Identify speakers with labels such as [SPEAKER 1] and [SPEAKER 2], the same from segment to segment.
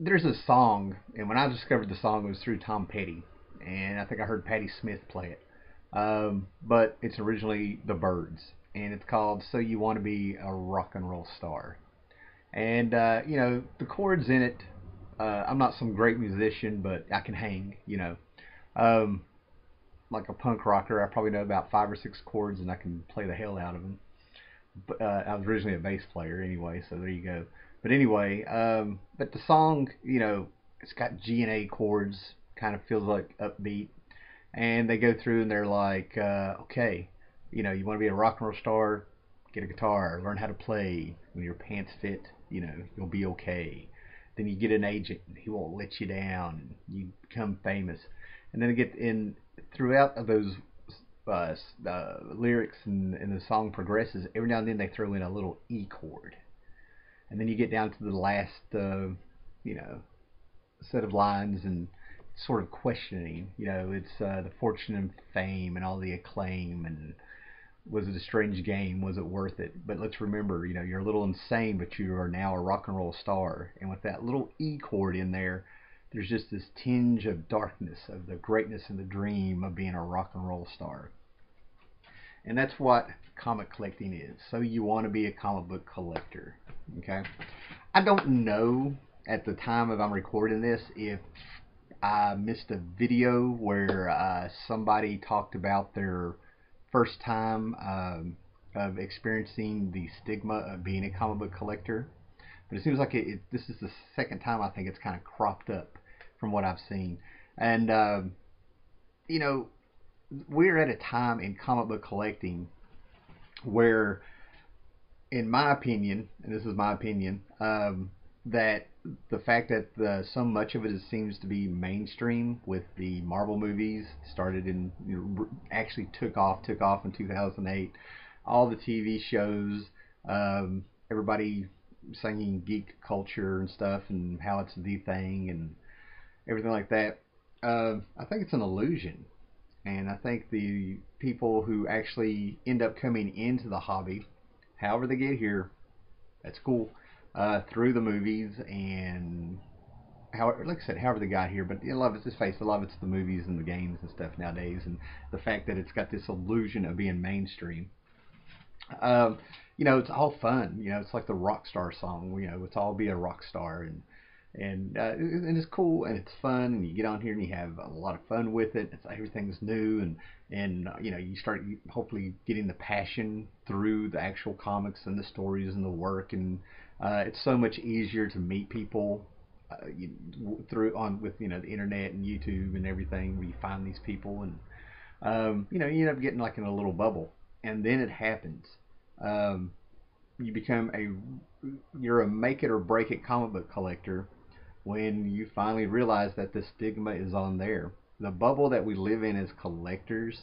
[SPEAKER 1] there's a song, and when I discovered the song, it was through Tom Petty, and I think I heard Patti Smith play it. But it's originally the Birds, and it's called "So You Want to Be a Rock and Roll Star." And the chords in it. I'm not some great musician, but I can hang. Um, like a punk rocker, I probably know about 5 or 6 chords, and I can play the hell out of them. But I was originally a bass player anyway, so there you go. But anyway, but the song, it's got G and A chords, kind of feels like upbeat, and they go through and they're like, okay, you want to be a rock and roll star, get a guitar, learn how to play. When your pants fit, you'll be okay. Then you get an agent, he won't let you down. You become famous, and then get in throughout of those lyrics and the song progresses. Every now and then they throw in a little E chord, and then you get down to the last, you know, set of lines and sort of questioning. It's the fortune and fame and all the acclaim and was it a strange game? Was it worth it? But let's remember, you're a little insane, but you are now a rock and roll star. And with that little E chord in there, there's just this tinge of darkness, of the greatness and the dream of being a rock and roll star. And that's what comic collecting is. So you want to be a comic book collector. Okay? I don't know at the time of I'm recording this if I missed a video where somebody talked about their first time of experiencing the stigma of being a comic book collector. But it seems like this is the second time I think it's kind of cropped up from what I've seen. And, you know, we're at a time in comic book collecting where, in my opinion, and this is my opinion, that the fact that so much of it seems to be mainstream with the Marvel movies started in actually took off in 2008. All the TV shows, everybody singing geek culture and stuff, and how it's the thing and everything like that. I think it's an illusion, and I think the people who actually end up coming into the hobby, however they get here, that's cool. Through the movies and how, like I said, however they got here. But a lot of it's, just face a lot of it's the movies and the games and stuff nowadays, and the fact that it's got this illusion of being mainstream. Um, it's all fun. It's like the rock star song. It's all be a rock star, and it's cool and it's fun, and you get on here and you have a lot of fun with it. Everything's new, and you start hopefully getting the passion through the actual comics and the stories and the work, and it's so much easier to meet people through on with the internet and YouTube and everything, where you find these people, and you end up getting like in a little bubble, and then it happens. Um, you become you're a make it or break it comic book collector when you finally realize that the stigma is on there. The bubble that we live in as collectors,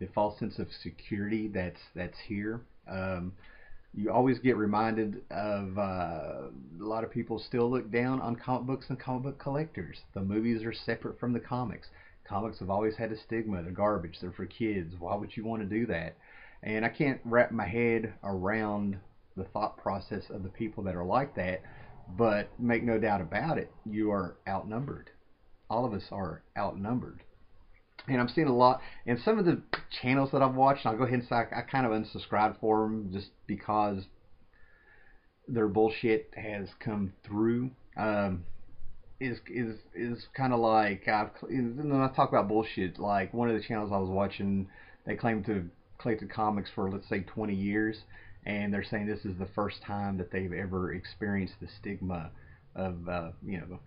[SPEAKER 1] the false sense of security that's here. You always get reminded of a lot of people still look down on comic books and comic book collectors. The movies are separate from the comics. Comics have always had a stigma. They're garbage. They're for kids. Why would you want to do that? And I can't wrap my head around the thought process of the people that are like that. But make no doubt about it, you are outnumbered. All of us are outnumbered. And I'm seeing a lot, and some of the channels that I've watched, and I'll go ahead and say I kind of unsubscribed for them just because their bullshit has come through. Is kind of like when I talk about bullshit, like one of the channels I was watching, they claim to have collected comics for, let's say, 20 years, and they're saying this is the first time that they've ever experienced the stigma of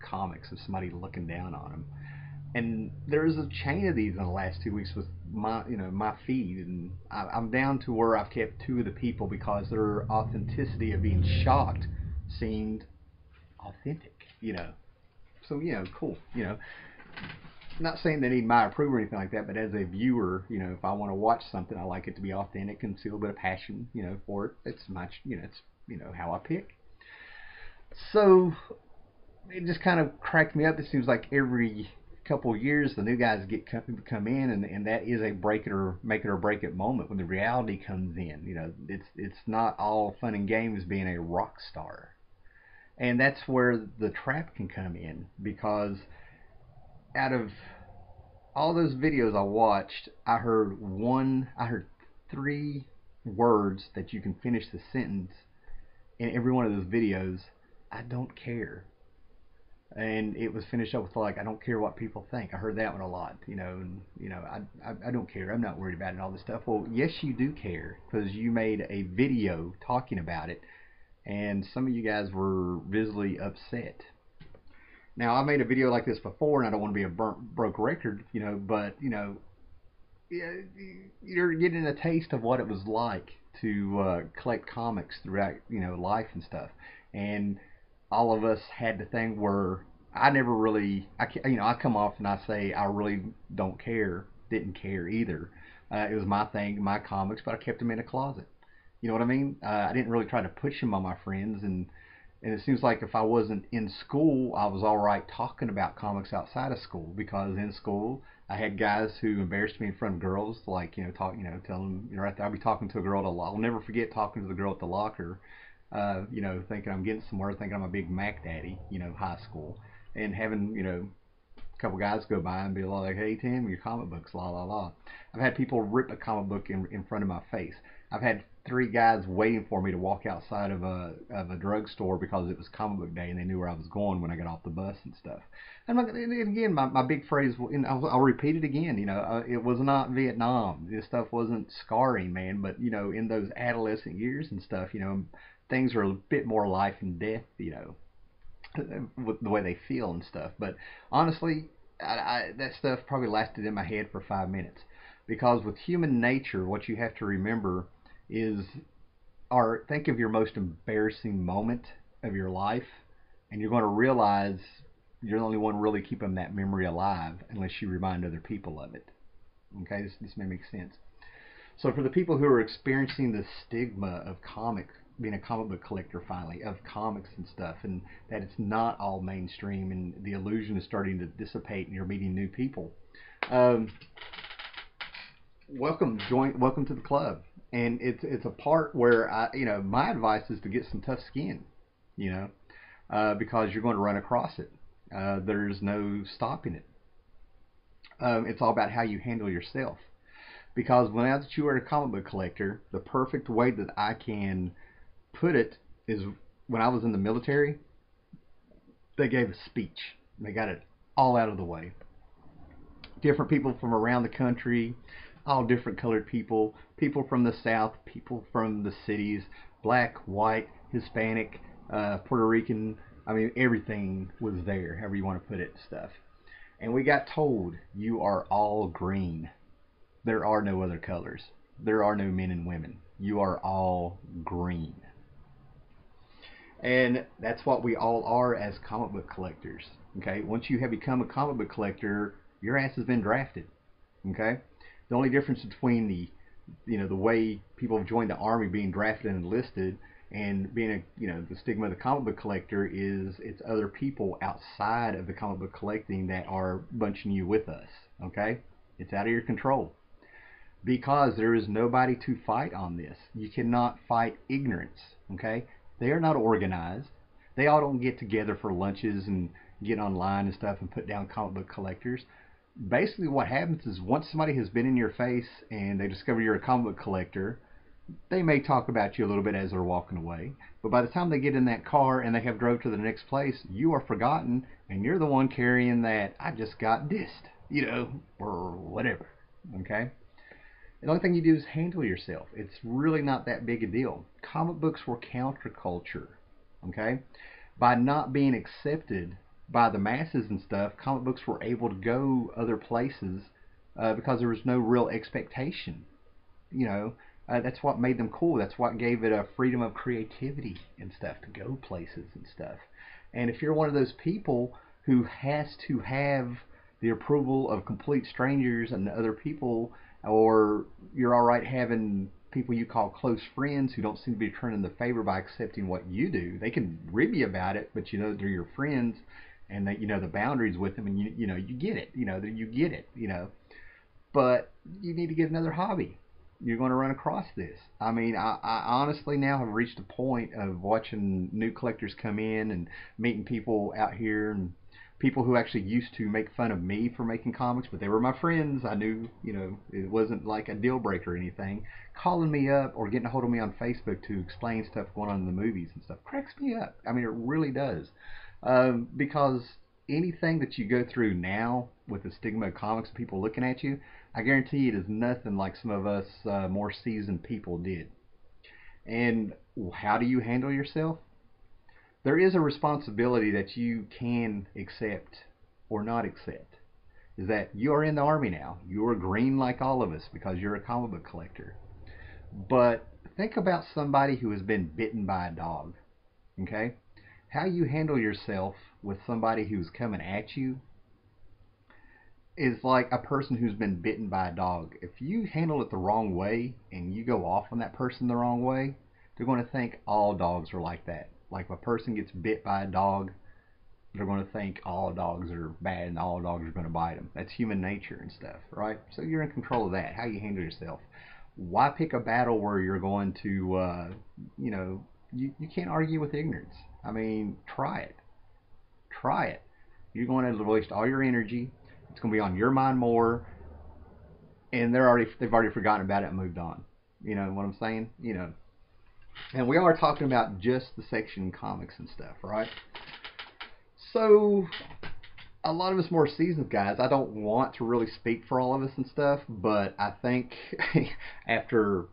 [SPEAKER 1] comics, of somebody looking down on them. And there's a chain of these in the last 2 weeks with my feed, and I'm down to where I've kept two of the people because their authenticity of being shocked seemed authentic. So cool. Not saying they need my approval or anything like that, but as a viewer, if I want to watch something, I like it to be authentic and see a little bit of passion, for it. It's it's how I pick. So it just kind of cracked me up. It seems like every couple of years the new guys come in, and that is a break it or make it or break it moment when the reality comes in. It's not all fun and games being a rock star. And that's where the trap can come in, because out of all those videos I watched, I heard three words that you can finish the sentence in every one of those videos. I don't care. And it was finished up with like, I don't care what people think. I heard that one a lot, I don't care. I'm not worried about it and all this stuff. Well, yes, you do care, because you made a video talking about it, and some of you guys were visibly upset. Now, I made a video like this before, and I don't want to be a broke record, but you're getting a taste of what it was like to collect comics throughout, life and stuff. And all of us had the thing where I never really, I come off and I say I really don't care, didn't care either. It was my thing, my comics, but I kept them in a closet. You know what I mean? I didn't really try to push them on my friends, and it seems like if I wasn't in school, I was all right talking about comics outside of school, because in school I had guys who embarrassed me in front of girls, like tell them, right there, I'll be talking to a girl I'll never forget talking to the girl at the locker, thinking I'm getting somewhere, thinking I'm a big Mac daddy, high school, and having a couple guys go by and be like, "Hey Tim, your comic books, la la la." I've had people rip a comic book in front of my face. I've had three guys waiting for me to walk outside of a drugstore because it was comic book day and they knew where I was going when I got off the bus and stuff. And again, my big phrase, and I'll repeat it again. It was not Vietnam. This stuff wasn't scarring, man. But in those adolescent years and stuff, things are a bit more life and death. With the way they feel and stuff. But honestly, that stuff probably lasted in my head for 5 minutes. Because with human nature, what you have to remember is, or think of your most embarrassing moment of your life, and you're going to realize you're the only one really keeping that memory alive unless you remind other people of it. Okay, this may make sense. So for the people who are experiencing the stigma of being a comic book collector finally, of comics and stuff, and that it's not all mainstream, and the illusion is starting to dissipate and you're meeting new people, welcome to the club. And it's a part where my advice is to get some tough skin, because you're going to run across it. There's no stopping it. It's all about how you handle yourself. Because when that you are a comic book collector, the perfect way that I can put it is, when I was in the military, they gave a speech. They got it all out of the way. Different people from around the country, all different colored people, people from the South, people from the cities, black, white, Hispanic, Puerto Rican. I mean, everything was there, however you want to put it, stuff. And we got told, you are all green. There are no other colors. There are no men and women. You are all green. And that's what we all are as comic book collectors. Okay, once you have become a comic book collector, your ass has been drafted. Okay, the only difference between the way people have joined the army, being drafted and enlisted, and being the stigma of the comic book collector is it's other people outside of the comic book collecting that are bunching you with us. Okay, it's out of your control, because there is nobody to fight on this. You cannot fight ignorance. Okay, they are not organized. They all don't get together for lunches and get online and stuff and put down comic book collectors. Basically what happens is, once somebody has been in your face and they discover you're a comic book collector, they may talk about you a little bit as they're walking away, but by the time they get in that car and they have drove to the next place, you are forgotten, and you're the one carrying that "I just got dissed," or whatever. Okay, the only thing you do is handle yourself. It's really not that big a deal. Comic books were counterculture. Okay, by not being accepted by the masses and stuff, comic books were able to go other places, because there was no real expectation. That's what made them cool. That's what gave it a freedom of creativity and stuff to go places and stuff. And if you're one of those people who has to have the approval of complete strangers and other people, or you're all right having people you call close friends who don't seem to be returning the favor by accepting what you do, they can rib you about it, but they're your friends, and that the boundaries with them, and you get it. You get it. But you need to get another hobby. you're going to run across this. I mean, I honestly now have reached a point of watching new collectors come in and meeting people out here, and people who actually used to make fun of me for making comics, but they were my friends. I knew, it wasn't like a deal breaker or anything. Calling me up or getting a hold of me on Facebook to explain stuff going on in the movies and stuff cracks me up. I mean, it really does. Because anything that you go through now with the stigma of comics, people looking at you, I guarantee it is nothing like some of us more seasoned people did. And how do you handle yourself? There is a responsibility that you can accept or not accept. Is that you are in the army now. You are green like all of us because you're a comic book collector. But think about somebody who has been bitten by a dog. Okay? How you handle yourself with somebody who's coming at you is like a person who's been bitten by a dog. If you handle it the wrong way and you go off on that person the wrong way, they're going to think all dogs are like that. Like if a person gets bit by a dog, they're going to think all dogs are bad and all dogs are going to bite them. That's human nature and stuff, right? So you're in control of that, how you handle yourself. Why pick a battle where you're going to, you can't argue with ignorance. I mean, try it. Try it. You're going to waste all your energy. It's going to be on your mind more, and they've already forgotten about it and moved on. You know what I'm saying? And we are talking about just the section comics and stuff, right? So a lot of us more seasoned guys, I don't want to really speak for all of us and stuff, but I think after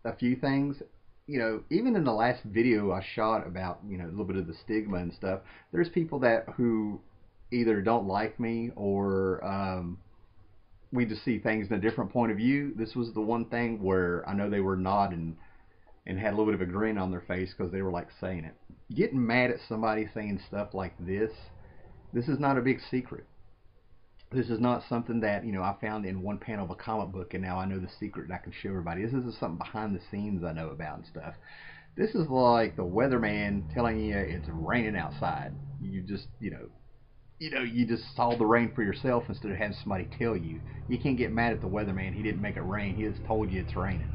[SPEAKER 1] a few things, even in the last video I shot about, a little bit of the stigma and stuff, there's people who either don't like me or we just see things in a different point of view. This was the one thing where I know they were nodding and had a little bit of a grin on their face because they were like saying it. Getting mad at somebody saying stuff like this is not a big secret. This is not something that, I found in one panel of a comic book and now I know the secret and I can show everybody. This is something behind the scenes I know about and stuff. This is like the weatherman telling you it's raining outside. You just, you just saw the rain for yourself instead of having somebody tell you. You can't get mad at the weatherman. He didn't make it rain. He just told you it's raining.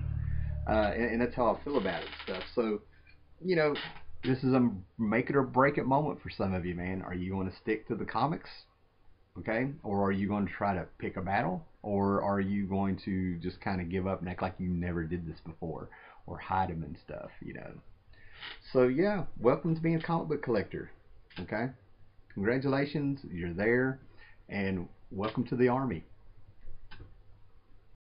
[SPEAKER 1] And that's how I feel about it and stuff. So, you know, this is a make it or break it moment for some of you, man. Are you going to stick to the comics? Okay? Or are you going to try to pick a battle? Or are you going to just kind of give up and act like you never did this before? Or hide them and stuff. So, yeah, welcome to being a comic book collector. Okay? Congratulations, you're there. And welcome to the Army.